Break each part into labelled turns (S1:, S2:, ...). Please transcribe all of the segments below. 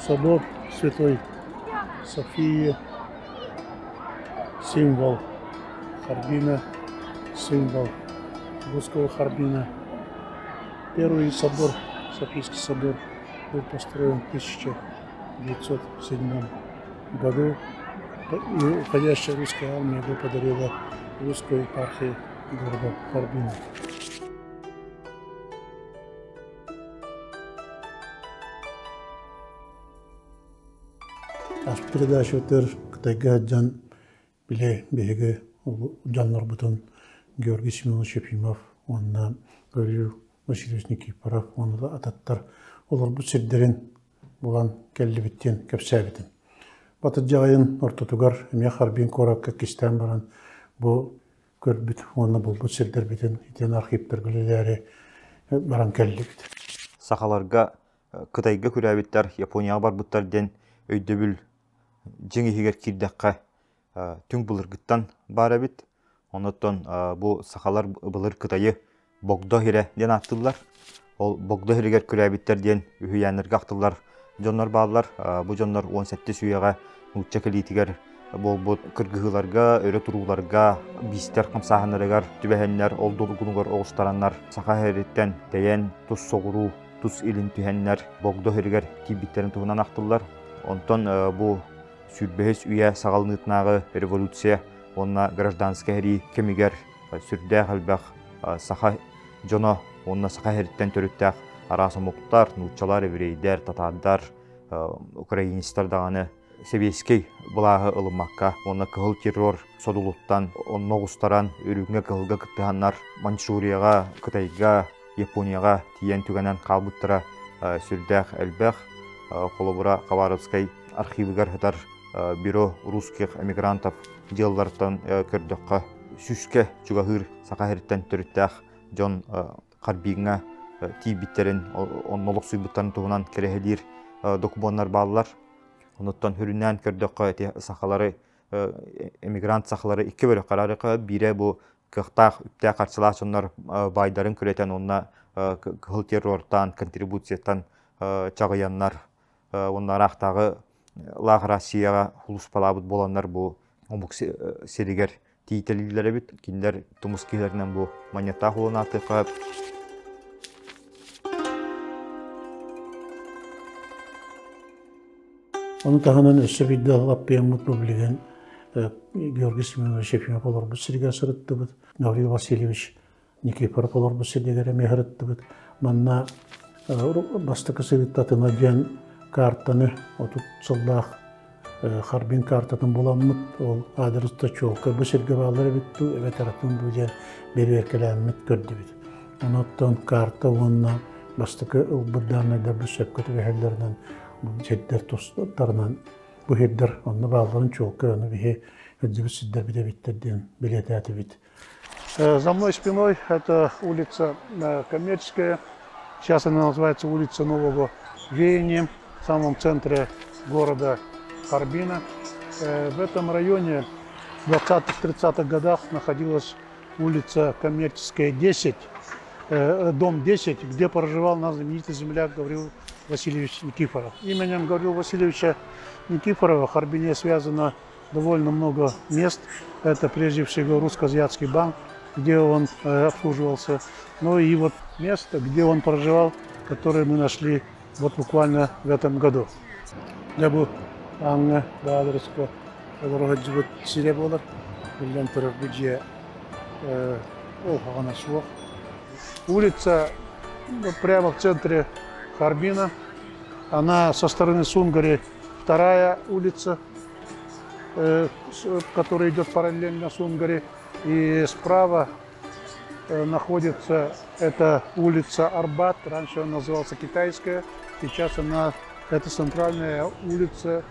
S1: Собор Святой Софии, символ Харбина, символ русского Харбина. Первый собор, Софийский собор, был построен в 1907 году. И уходящая русская армия его подарила русской епархии города Харбина. Передача өтер Кытайга жан биле беге жаннар бутон Георгий Семенович Ефимов, онна Гаврил Васильевич Никифоров, онда ататтар олар бу сердерин булан келлибиттен кепсәбитен. Батыр жайын ортотугар эме Харбин коракка кистен баран бу көрбүт онна бул сердер битен итен архивтер билелери баран келлибит.
S2: Сахаларга Кытайга күрәбиттер Японияга барбыттар ден өйдөбүл жеңи хигер кирдакка түң булыргыттан бара бит. Онотон бу сахалар булыр Кытайы Богдо хире ден аттылар. Ол Богдо хирегер күрәбиттер ден үһүяннерге аттылар. Жоннор баалар, бу жоннор 17 сүйега учча келитигер болбут кыргыгыларга, өрө туруларга, бистер камсаханарыгар, түбәһәннәр, олдулгунугар огустараннар, саха хереттен тәйен тус согуру, тус илин түһәннәр, Богдо хирегер тибиттерин туһунан аттылар. Онтон бу сүрбәһес үе сагалнытнагы революция, онна гражданский хери кемигер сүрдә халбах саха жоно, онна саха хереттен төрүттәк арасамуктар, нучалар, еврейдер, татардар, украинистар даганы Себейский булагы ылымакка, онна кыгыл террор содулуттан, онногустаран, өрүнгө кыгылга кыттыганнар, Манчжурияга, Кытайга, Японияга тиен түгенен калбыттыра сүрдәк әлбәх, Холобура Хабаровской архивигар хатар бюро русских эмигрантов деллартан көрдөккө сүскө чугахыр сакахерттен төрүттәк жон Харбинга тибиттерин оннолук суйбуттарын тугунан керехедир документар баалар. Оноттон хүрүнөн көрдөккө эти сахалары эмигрант сахалары икки бөлөк карарыкы, бире бу кыктак үттэ карчылаачындар байдарын көрөтен онна кыл террордан, контрибуцияттан чагыяннар, оннар актагы Лаг Россияга хулус палабыт боланнар бу омук серигер тиителилер бит, киндер тумускилеринен бу монета хулунаты кап.
S1: Onu tahanan össe vidalap beyamut bu bilgen Георгий Семенович Ефимов олар bu serigер sırıttı bit, Гаврил Васильевич Никифоров олар bu serigere mehırıttı bit. Manna bastıkı sırıttatına diyen kartını otut sıllah Harbin kartının bulanmıt ol adresta çoğulka bu sergi bağları bitti ve tarafın bu diyen bir verkelenmit gördü bit. Onottan karta onunla bastıkı ılbırdan da bu sepkatı ve hellerinden bu cidder tostlarından bu hedder onunla bağların çoğulka onu bir heddibi sidder bir de bittirdiğin biletati bit. За мной спиной это улица Коммерческая. Сейчас она называется улица Нового Веяния, в самом центре города Харбина. В этом районе в 20-30-х годах находилась улица Коммерческая 10, дом 10, где проживал наш знаменитый земляк Гаврил Васильевич Никифоров. Именем Гаврила Васильевича Никифорова в Харбине связано довольно много мест. Это прежде всего Русско-Азиатский банк, где он обслуживался. Ну и вот место, где он проживал, которое мы нашли вот буквально в этом году. Я был Анна Бадрыска, которого живет Серебролар, Лентер Биджия, улица прямо в центре Харбина. Она со стороны Сунгари вторая улица, которая идет параллельно Сунгари. И справа находится эта улица Арбат. Раньше она называлась Китайская, сейчас это центральная улица.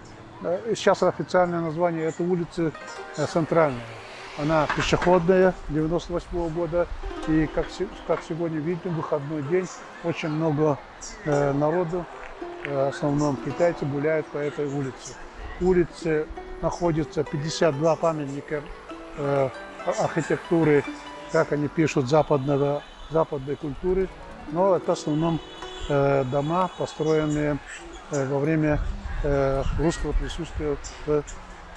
S1: Сейчас официальное название этой улицы Центральная. Она пешеходная, 98-го года. И как сегодня видим, выходной день, очень много народу, в основном китайцы, гуляют по этой улице. Улице находится 52 памятника архитектуры, как они пишут, западной культуры, но это в основном дома, построенные во время русского присутствия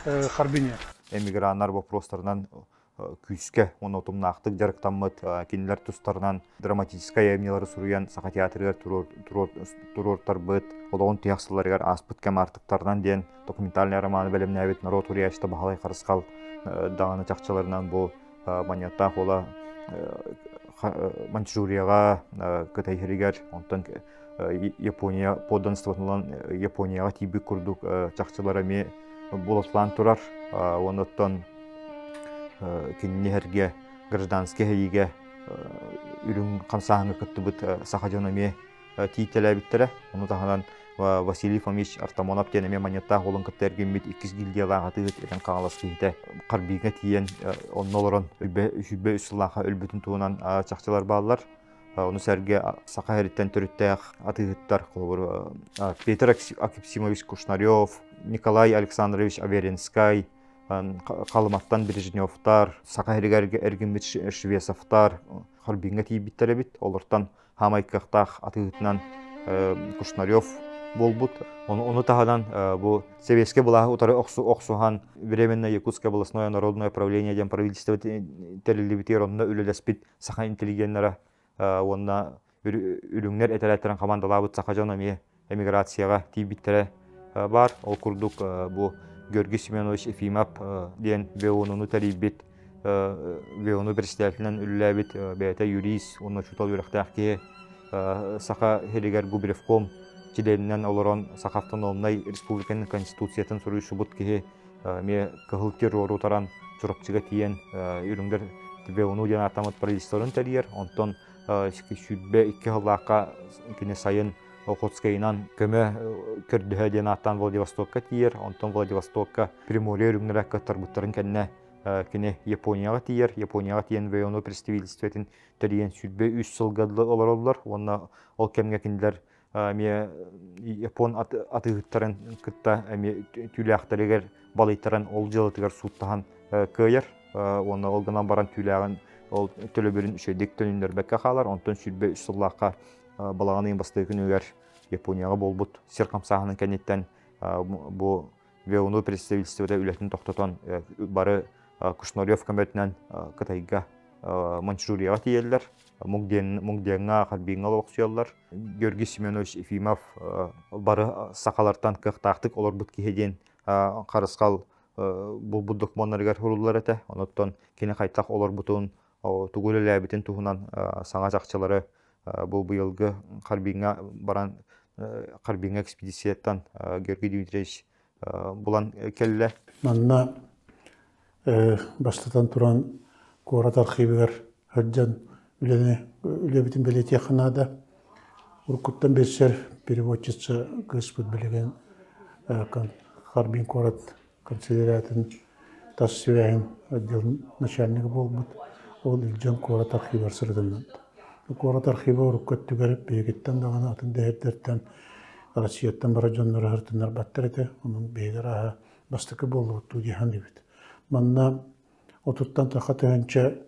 S1: в Харбине.
S2: Эмиграннар вопростарынан күйіске, оны отымнақтық жарықтамыд, кенелер тұстарынан драматическая эмнелары сұруян сақа театрығар тұрортар бұд, олығын тұяқсыларығар аспыт кәм артықтарынан ден документальный романы бәлеміне әбет народ урияшты бағалай қарысқал дағаны чақчаларынан бұл маньяттақ ола Манчжурияға кытайхерігер, онтан Япония подданствотынан Японияға тибі күрдік чақчалары ме болатлан тұрар, оныттан кеннерге гражданский хәйге үрін қамсағыңы күтті бұд сақаджанаме тийтелі біттірі. Оны тағынан Василий Фомич Артамонов денеме монеттақ олың күттерген бет 2 гильдиялаға тығыт ерін қағалас кейді. Қарбиға тиен оның олырын үшілбе үсіллаға өлбітін туынан чақчалар бағалар. Оны сәрге сақа әріттен түріттәқ атығыттар Петр Акипсимович Кушнарев, Николай Александрович Аверинскай, Қалыматтан Брежневтар, сақа әргенбет Швесовтар, Қарбиға тейбіттері бит. Олыртан Хамайкақтақ атығытынан Кушнарев болбут. Оны тағадан бұл Советский была утары оқсуған временно Якутское областное народное правление ден правительство тәрелебітер онына үлелеспит сақа интеллигенлері онына үліңнер әтәрәттерін командалабыт сақа жанаме эмиграцияға тейбіттері бар. Ол күрдік бұл Георгий Семенович Ефимов ден беонуны тәрейбет беону председателінен үліләбет бәйті юрист, оны чутал үріқтәқ ке сақа хелегер Губревком чиленнен олорон сақа автономнай республиканың конституциятын сұруйшы бұд кеге ме кығыл террору таран чұрықчыға тиен үріңдер беону ден атамат правительстволын тәрейер. Онтон сүрбе 2 ғылаққа кене сайын Охотскайынан көмі көрдігі ден аттан Владивостокка тиер. Онтон Владивостокка Приморье үріңдер әккі тарбыттарын кәнне кене Японияға тиер. Японияға тиен беону представительстветін тәрейен сүрбе 3 сылғадлы олар олар. Онна ол кәмге кендер Япон атығыттарын күтті түлі ақтарығар балайттарын ол жылытығар суыттаған көйер. Оны олғынан баран түлі ағын төлі бірін үшедек төніндер бәкке қалар. Онтын сүрбе 3 сыллаққа балағанын басты күн өгер Японияға болбут. Серқамсағының кәнеттен бұл веону представительствода үлетін тоқтатан бары Кушнарев көмбетінен Қытайға Манчжурияға тиелдер. Мұңдеңға Қарбиңға лоқсуялар. Георгий Семенович Ефимов бары сақалартан қықтақтық олар бұд кейден қарысқал бұл бұддық монарығар құрылылар әті. Оныттан кені қайттақ олар бұтын тұғылы ләбітін тұғынан саңа жақчалары бұл бұйылғы Қарбиңға баран Қарбиңға экспедицияттан Георгий Дмитриевич бұлан келі.
S1: Манна бастатан тұран Қорат архивігер ғырджан үлебітін білет яқынада. Уркуттан бесер переводчица Господь білеген Харбин Қорат канцеляратын тас свяйын отдел начальнығы болбыд. Ол үлджан Қорат архивер сырдымнан. Қорат архиві уркут түгеріп бейгеттен дағаны атын дәрдерттен Россияттан бара жонлары ғыртынлар баттыр еті. Оның бейгер аға бастықы болуы тұдихан дебет. Манна отуттан тақа түйінші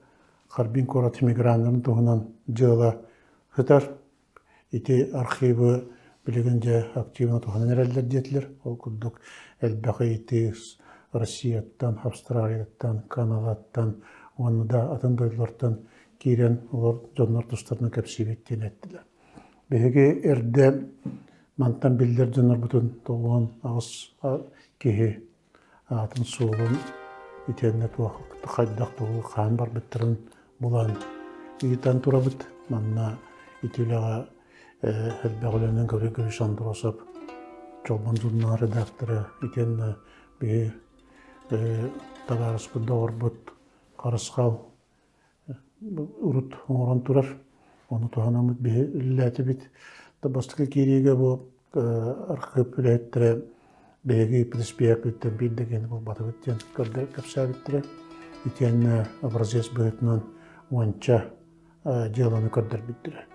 S1: Харбин Қорат эмигранларын тұғынан жылға ғытар. Ити архиві білігінде активно тұғынан әрәлдер детілер. Ол күлдік әлбәқі ити Россияттан, Австралияттан, Канадаттан, оны да атындайлардан кейрен олар жонлар тұстарына кәпсебеттен әттілер. Бәйге әрді мантан білдер жонлар бұтын тұғын ағыз кейі атын суылын итеннет уақыт қайдақ тұғы қан бар біттерін бұлан үйітан тұра бұт. Манна итіліға әлбәғіленің көрі шандырасып жолбан журнал редакторы итенні бей тағарыс бұдда ор бұт қарысқал ұрыт оңыран тұрар. Оны тұғанамыд бей үлләті бит. Табастықы кереге бұл арқып үләттірі бейгі преспияк үттен білдеген бұл баты бүттен көрді көпсә біттірі. Итенні образец бұғытынан уанча деланы көрдір біттірі.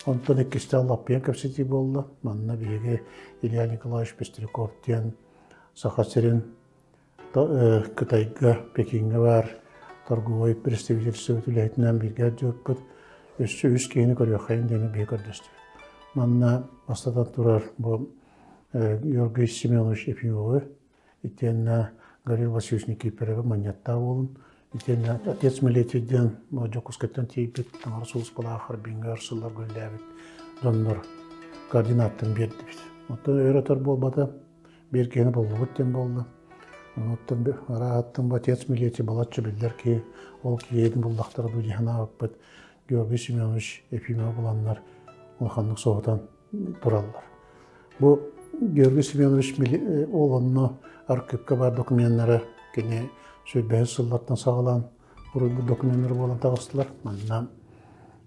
S1: Онтан еккісті Аллаппен көпсеті болды. Манна бейгі Илья Николаевич Пестряков-тен Сахасерин Қытайға, Пекинге бар. Торговой представительство үләйтінен білгер жоқ бұд. Үс кейіні көрі қайын дені бей көрдісті. Манна бастадан тұрар бұл Георгий Семенович Ефимовы, итенна Галил Васильевич Никифоров маньятта болын, итенна отец милетиден Жокускаттан тейбет, Расулс Пала Харбингер сыллар гөлләбет, зоннор координаттын берді бит. Оттан өйрәтер болбада, беркені болды, өттен болды. Оттан арағаттан отец милети балатчы білдер ки, ол кейдің бұлдақтары дұдихана өкпет, Георгий Семенович Ефимов боланлар, олханлық соғытан тұралар. Бұл Георгий Семенович олонно архивка бар документтары кене сөйбәһе сыллаттан сағалан бұл документтер болан тағыстылар. Манна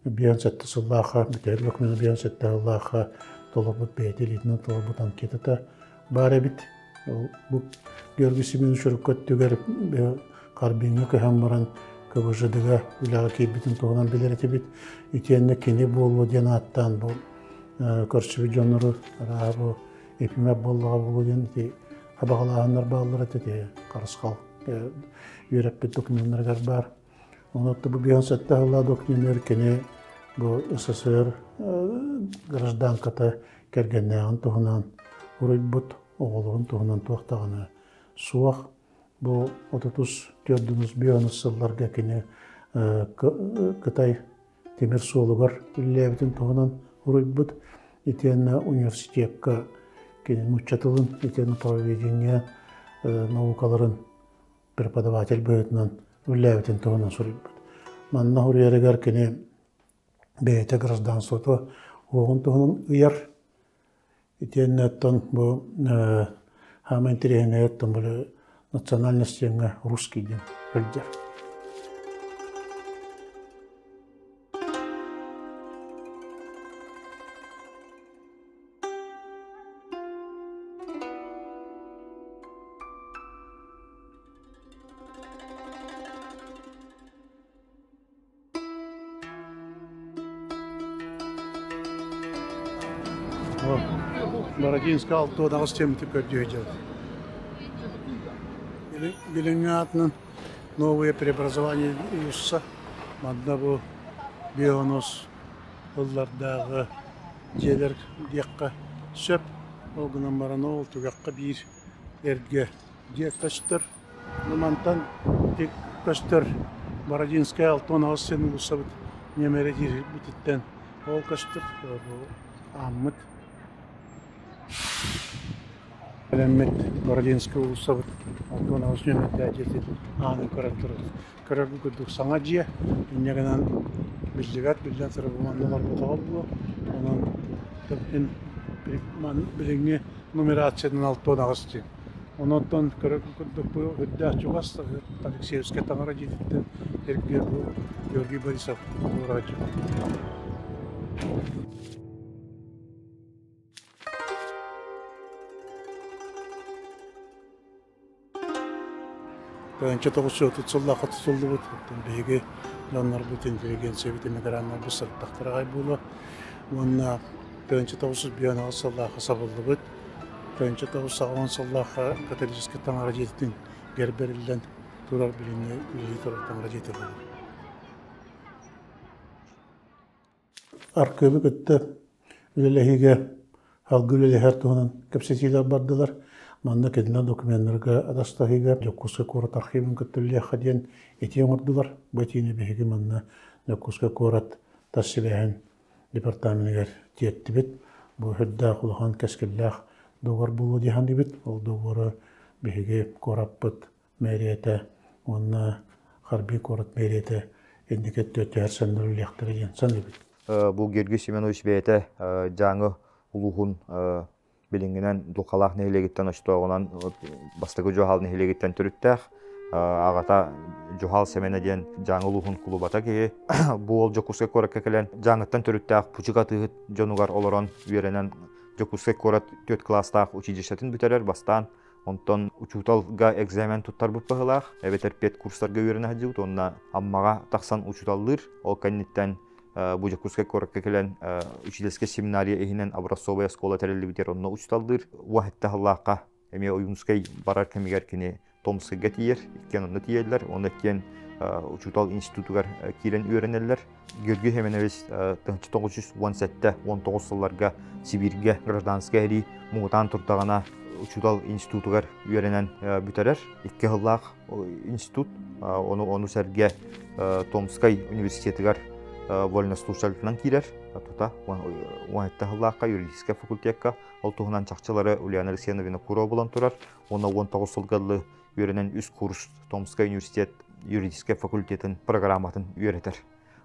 S1: биян сәтті сыллаға, бітер документтер биян сәтті сыллаға толыр бұд бәйделейтінен толыр бұд анкетата бар әбіт. Бұл Георгий Семенович үріккөт түгер қарбеңі көһән баран көбіжідігі үліға кейбітін тоғынан білер әті бит. Итенне кене болу ден аттан бұл көрсібі жоныры бұл Ефимов болуға болуден қабағалағандар бағылыр әтеті қарысқал үйрәппет документтер бар. Онытты бұл бейін сәтті ғылла документтер кене бұл СССР гражданката кәргеннәғын тұғынан ұрып бұд оғылығын тұғынан туақтағаны суақ. Бұл 34 бейін сылларға кене Қытай темір суылығар үлләбетін тұғынан ұрып бұд. Итенна университетка кенен учатылын, итенна проведение наукаларын преподаватель бөйтінен үлләбетін тұғынан сұрып бұд. Манна ұрерігер кене бейте гражданството оғын тұғынан ұяр. Итенна әттен бұл хамын тірегіне әттен бұл национальностеңі русский ден үлдер. Бородинска алтыдагы темті көрдейді. Биліңе атынан новые преобразования үйісі. Манда бұл бионос ұллардағы желер деққа сөп. Олғынан баран ол түгаққа бір әрге дек көстір. Нұмантан дек көстір Бородинска алтыдагы сені ұлысы бұд немері дер бұтыттен. Ол көстір аммыд. Әлеммет Бородинска ұлысы бұд. Алтыдагы сені әдеті аңын көрәттірі. Көрәгі күрдік саңа жия. Үнегінен білдігат, білден сұры бұмандылар бұтағал бұл. Онан біліңе нумерациядан алтыдагы сені. Онаттан көрәгі күрдік бұл үдді ачуғасты. Алексеевске таңыра жетіттен әргер бұл Георгий Борисов ұлыра жия. Önce toğusu tutsulda tutuldu bu. Bege lanlar bu inteligensiya ve emigranlar bu sırttaklara kaybolu. Onunla önce toğusu bir yana sallaha sabıldı bu. Önce toğusu sağlan sallaha katoliski tanrı jettin gerberilden turar bilinme üyeyi turar tanrı jetti. Arkabı gitti. Ülelehige halgüleli her tuğunun kapsetiyle bardılar. Манда кедилен документтерге адастахига Жокуска корат архивин көттүлле хаден этиен ордулар. Бетине беги манна Жокуска корат тассилehen департаментгер тиеттибит. Бу хөддә кулган кескеллах догор булу дихан дибит. Ол догоры беги кораппыт мэрияте, онна харби корат мэрияте индикет төтөр сандыр ляхтырын сан дибит.
S2: Бу Георгий Семенович бейте жаңы улугун билингенен дулкалах нехилегиттен очтоогунан бастагы жохал нехилегиттен түрүттэх агата жохал семене диен жаңы улугун клубата ки бу ол Жокуска коракка келен жаңыттан түрүттэх пучугаты жонугар олорон үйренен Жокуска корат 4 класстах училищетін бүтерер бастан онтон учуталга экзамен туттар буппахылах эбетер 5 курстарга үйрене хаджыбыт онна аммага таксан учуталлыр ол канниттен bu Жокуска коракка келен учительский семинария эхинен образцовая школа терелибитер онно учталдыр вахетта халлака эме уюнскай барар кемигер кини Томскайга тиер иккен онно тиерлер оны кен учутал институтугар кирен үйренеллер. Георгий Хеменевич 1917-19 сылларга Сибирге гражданская эри мугутан туртагана учутал институтугар үйренен бүтерер. 2 жыллах институт, onu сәрге Томской университетигар вольнослушательтынан кирер. Тута, уайтта жыллахка юридическая факультетка, ол туғынан чақчылары Ульяна Алексеевна Винокурова болан турар. Оны 19 сылгалы үйренен үз курс Томской университет юридическая факультетін программатын үйретер.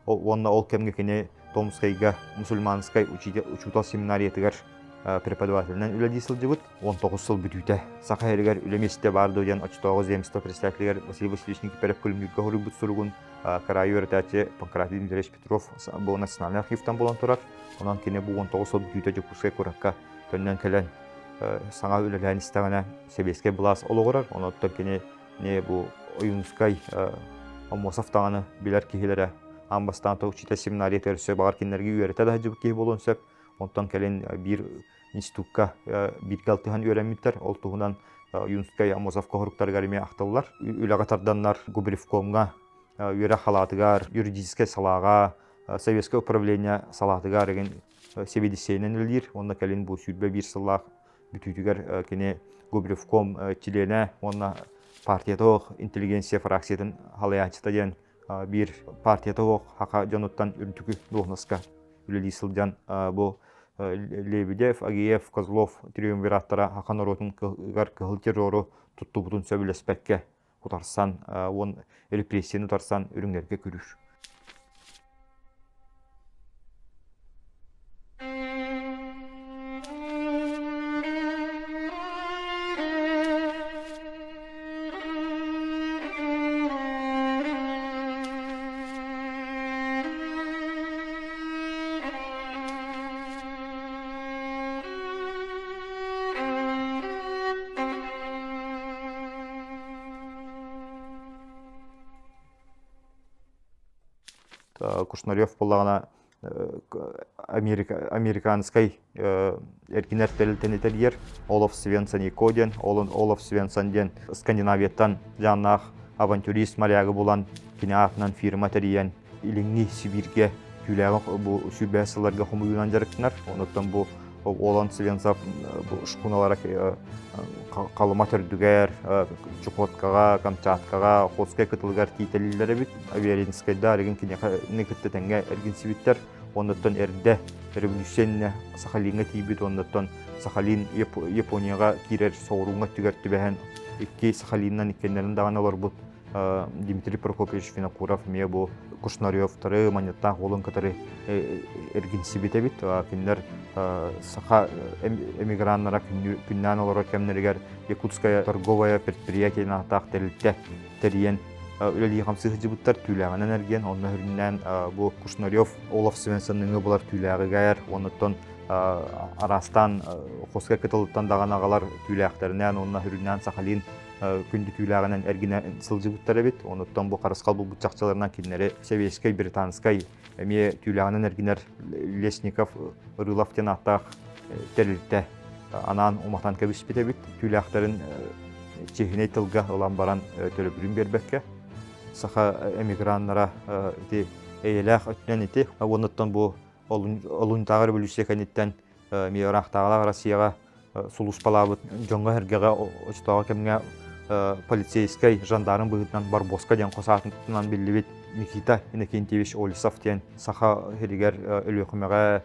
S2: Онна ол кемге кене Томскайга мусульманскай учутал семинариятыгар преподавателінен үләдейсіл жығыт. 19 сыл бүтүйті. Сақа әрігер үлеместе барды өден 39 земсто представителігер Василий Васильевич Никипарев күлмүргі ғыры бұт сұрғын Карайы өртәті Панкратий Дмитриевич Петров бұл национальный архивтан болан тұрар. Онан кене бұл 19 сыл бүтүйті жүкпускай көраққа төннен кәлін саңа үлелән істағана себеске бұлас олығырар. Онаттар кене бұл ойынскай Амосовтағаны білер кейлері амбастан учитель семинария төрсі бағар кенлерге үйерті да жібік кей болуын сөп. Онтан кәлін бір институтқа бір кәлтіған үйерәметтер. Ол тұғынан Юнскай Амосовқа ғырықтар ғарыме ақтылылар. Үлағатарданлар Губревкомға үйері халатығар, юридическай салаға, советское управление салатығар еген себедесейнен үлдер. Онна кәлін бұл сүйдбе бір сылақ бүтүйтігер кене Губревком чилене, онна партиятоқ интеллигенция фракциятын халаячыта ден bir partiyatоқ хақа жануттан үрінтікі доғнасқа үлелі сылжан бұл Лебедев, Агиев, Козлов триумвираттара хақа наротын кығыл террору тұтты бұтын сөбілеспәкке ұтарсан, он репрессияны ұтарсан үріңдерге көрір. Кушнарев болағына американскай эркинер тәлітенетелер Олаф Свенсон Екоден, Олаф Свенсон ден Скандинавияттан жаннақ авантюрист моряғы болан кинеатынан фирма тәрейен иліңні Сибирге күләғы бұл сүрбәсілерге құмыюнан жарықтынар. Оныттан бұл Олан Свенсов шқуналара қалыма түрдігер, Чукоткаға, Камчаткаға, Хоскай кытылғар кейтелілері біт. Аверинскайда әрген кенеқі күтті тәңге әрген сибиттер. Оныттан әрді революционны Сахалинға тейбіт. Оныттан Сахалин Японияға керер соғыруңға түгерті бәхен. Икке Сахалиннан иккенлерін дағана олар бұд. Дмитрий Прокопьевич Винокуров, ме бұл Кушнарев, тары, Манеттан, Олын катары әрген сибиті біт. Кенлер саха эмиграннара күннән олар кемнергер Якутская торговая предприятие нахтақ тәрілтті тәріен үлелі қамсығы жібіттар түйләғын энерген. Онна хүріннен бұл Кушнарев, Олаф Свенсонның бұлар түйләғі ғайыр. Оннаттан арастан Хоскай кытылыттан даған ағалар түйләқтәрінен, онна хүріннен Сахалин күнді түйләғінен әргіне сылжыбыттар әбет. Оннаттан бұл қарысқал бұл бұтчақчаларынан кенлері Советскай, Британскай әме түйләғінен әргінер Лесников, Рылов тен аттақ тәрілтті анан умақтан кәбіс бет әбет. Түйләқтарын чехіне тылға олан баран төлөбірін бербәкке. Саха эмиграннара әйеләқ өттінен еті. Оннаттан бұл олуынтағыр бөлісі кәнеттен мейрақтағылар Россияға сулус палабыт жоңға әргеға очтаға кәмге полицейскай жандарын бұғытынан Барбоска ден қосатынтынан білі бет Никита Иннокентьевич Олисов ден саха херигер өліқымеға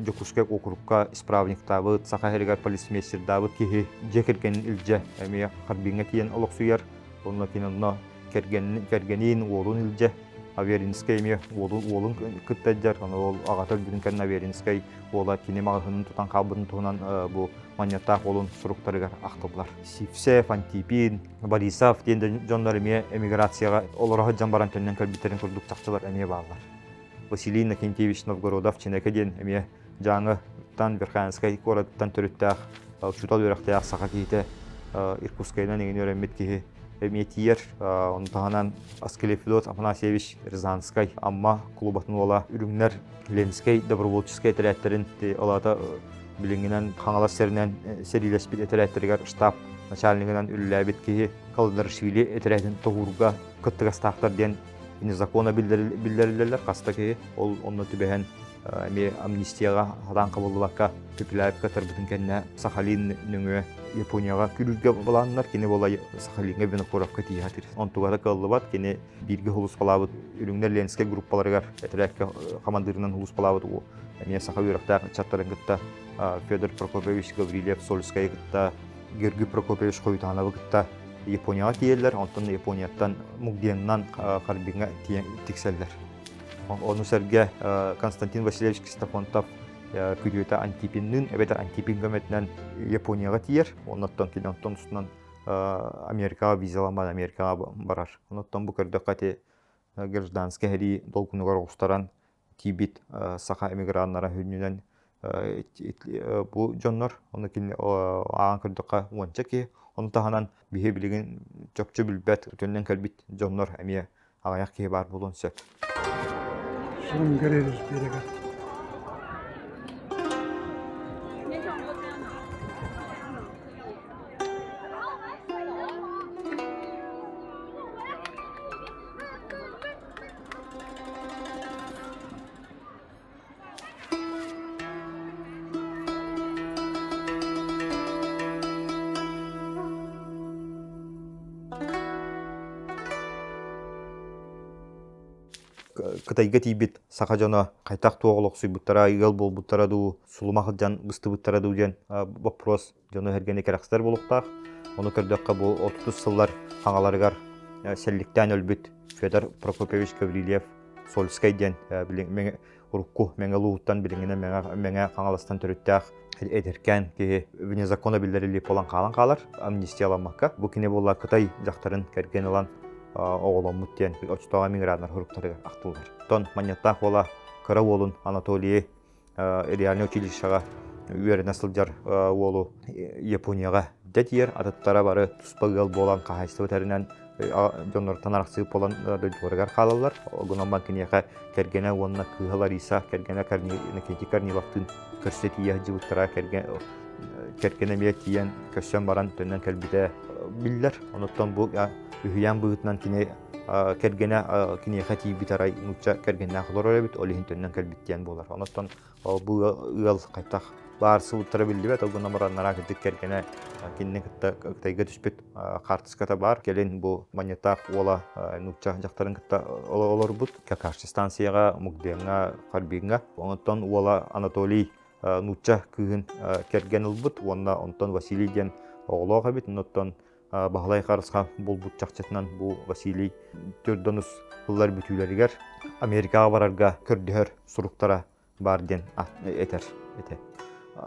S2: Жокускай округка исправниктабыт, саха херигер полицмейстердабыт кеге жекерген үлже әме қарбинге тиен олық сүйер. Онына кенінна кергенин олын үлже Аверинскай ме олын күттәджер. Ол ағатыр бүрін кәрін Аверинскай ола кенем ағығының тұтан қабырын тұғынан бұл манеттақ олын сұруқтарығар ақтылар. Сивсев, Антипин, Борисов дейінді жонлар әме эмиграцияға оларға жан баран төннен кәрбеттерін күрдік тақтылар әме бағылар. Василий Иннокентьевич Новгородов ченекеден әме жаңы Верхоянскай городтан түріттәқ учутал өріқтәқ сақа кейті Иркутскайдан еген өрәмет кейі әме тиер. Онтағынан Аскелев Федот Афанасьевич Рязанскай амма клубатын ола үріңнер Ленскай добровольческай тәрәттерін олата білінгінен қаңалар сәрінен серилеспет әтәрәттергер штаб начальнигынан үліләбет кейі Калдаршвили әтәрәтін тұғырға кыттыгастаактар ден закона билдирилерлер кастаки ол онно түбэһэн эми амнистияга хадан кабыллыбакка Пепеляевка тарбытын кенне Сахалин нүңө Японияга күрүргө баланнар кини бола Сахалинге Винокуровка тиятыр. Онтугара кыллыбат кини бирге хулус балабыт үрүңнер Ленинский группаларыгар этерекке командирынан хулус балабыт у эми Сахавиракта чаттарынгытта Федор Прокопьевич Гаврилев Сольская гытта Георгий Прокопьевич Койтанов гытта Японияга тиеллер, онтон Японияттан мугдияннан карбинга тикселлер. Onu serge Konstantin Vasilyevich Kristofontov күрүөтө Антипиннин, эбетер Антипин көмөтүнөн Японияга тиер. Оннан кийин онтон устунан Америкага визаламан Америкага барар. Онтон бу көрдөккати гражданский хери долгунугар устаран тибит саха эмигранттара хүнүнөн бу жоннор оны кийин аган көрдөкка уончаки оны таханан бихе билген чөпчө билбет төннөн келбит жоннор эми агаяк ки бар болон сөп.
S1: Şunun görevimiz bir
S2: Кытайга тибит сака жона кайтак тоголок суйбуттара игел болбуттара ду сулумак жан быстыбыттара ду ден вопрос жона хергене керакстар болуктак. Оны көрдөккө бу 30 жылдар аңаларыгар селликтен өлбүт Федор Прокопьевич Гаврилев Сольскай ден билең урукку меңелуттан билеңине меңе каңаластан төрүттак эдеркен ки вне закона билдирили полан калан калар амнистияламакка. Бу кине болла Кытай жактарын керген алан оголоммут ден очтога мигранттар хуруктары актылдар. Тон маньяттак бола кыра болун Анатолий реальный училищага үйөрүнө сылжар болу Японияга детер ататтара бары туспагыл болан кайсы өтөрүнөн жоннор танараксы болан дөйдөргөр калалар. Огунан макинеге кергене онна кыгалар иса кергене карнилактын көрсөтүя жыбыттара кергене метиен көсөн баран төннөн келбите биллер. Оноттон бу үһүян быытынан кине кергене кине хати битарай нуча кергене хлор бит олин төннөн келбиттен болар. Оноттон бу ыл кайтак барсы утра билдибет огуна мараннара кеттик кергене кинне Кытайга түспөт картыската бар. Келен бу монета ола нуча жактарын кытта олор бут какарчы станцияга мугденга карбинга. Оноттон ола Анатолий нуча кыгын керген ылбыт. Онтон Василий ден оголога бит. Оноттон Бағалай қарысқа бұл бұтчақчатынан бұл Василий төрдонус бұллар бүтүлерігер Америкаға барарға көрдігер сұруқтара бар ден етер.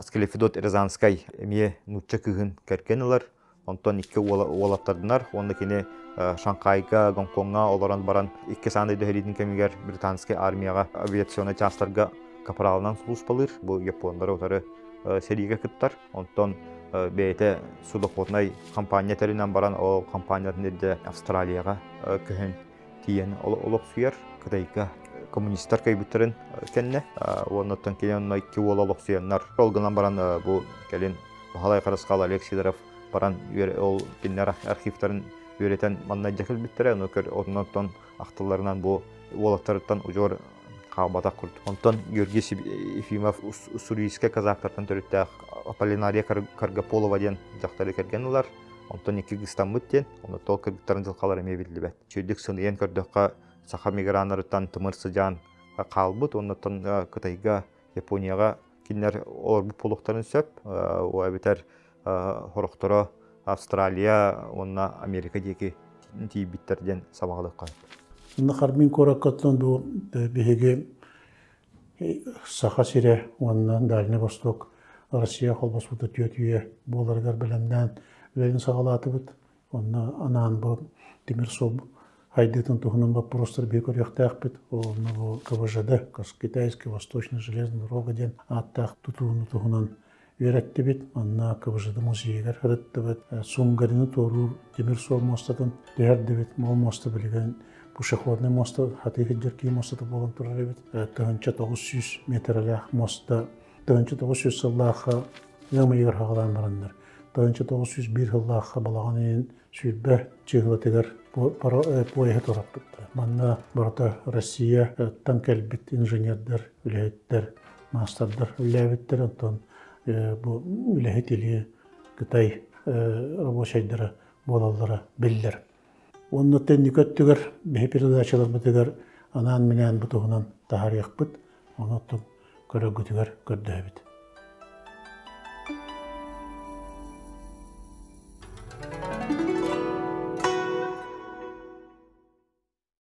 S2: Скелефидот Рязанскай әмие нұтча күгін кәркен олар. Онтон 2 олаптардынар. Онда кені Шанхайға, Гонконға оларан баран 2 сандай дөһелейтін кемігер британский армияға авиационы частарға капралынан сұлыс балыр. Бұл япондар отары сериге күттар. Онтон бейте судоходной компания теринен баран ол компаниятын Австралияга көһөн тиен олок сүйер. Кытайга коммунисттар кайбыттарын кенне. Оннан келен 2 олок сүйеннар. Олгынан баран бу келен Бағалай Қарысқал Алексей Сидоров баран ол киннер архивтарын үйретен манна жакыл биттер. Оннан актыларынан бу олактардан ужор кабата курд. Онтон Георгий Ефимов уссурийске казактардан төрүттө Аполлинария Каргаполова ден жактары керген улар. Онтон 2 гыстан мыттен, оны тол кыргыттарын жылкалар эме билдибет. Чөйдүк сынын көрдөккө саха мигранттардан тымырсы жан калбыт. Онтон Кытайга, Японияга кинер олар бу полуктарын сөп, о бетер хорокторо Австралия, онна Америка деги тибиттерден сабагылыкка.
S1: Нахармин кораккаттан ду беге саха сире оннан Дальний Восток Россия холбосбута түйе боларгар белемнен үлеген сағалаты бұд. Онна анан бұл темір сол хайдетін тұхынан вопростар бекор яқтақ бід. Оны бұл КВЖД, Китайский Восточный железный дорога ден аттақ тұтуыны тұхынан үйретті бід. Онна КВЖД музейгер қырытты бід. Сумгарины тору темір сол мостатын дәрді бід. Мол мосты білген пушеходный моста, хатығы жеркей мостаты болын тұрар бід. Тұғынша 900 метрлях моста Тönçü 900 yıllığa yığma yer hağılan baranlar. 1901 yıllığa balağının sürbe çığlıtıgar poyhe toraptı. Manna burada Россия tank elbit inženerler, ülehitler, masterlar, ülehitler ondan bu ülehitliği Kıtay rабочайдары болаллары беллер. Онны тенникөттүгөр бе передачалар битигер анан менен бутугунан тахарык бит. Оны көрөгүтүгөр көрдөбүт.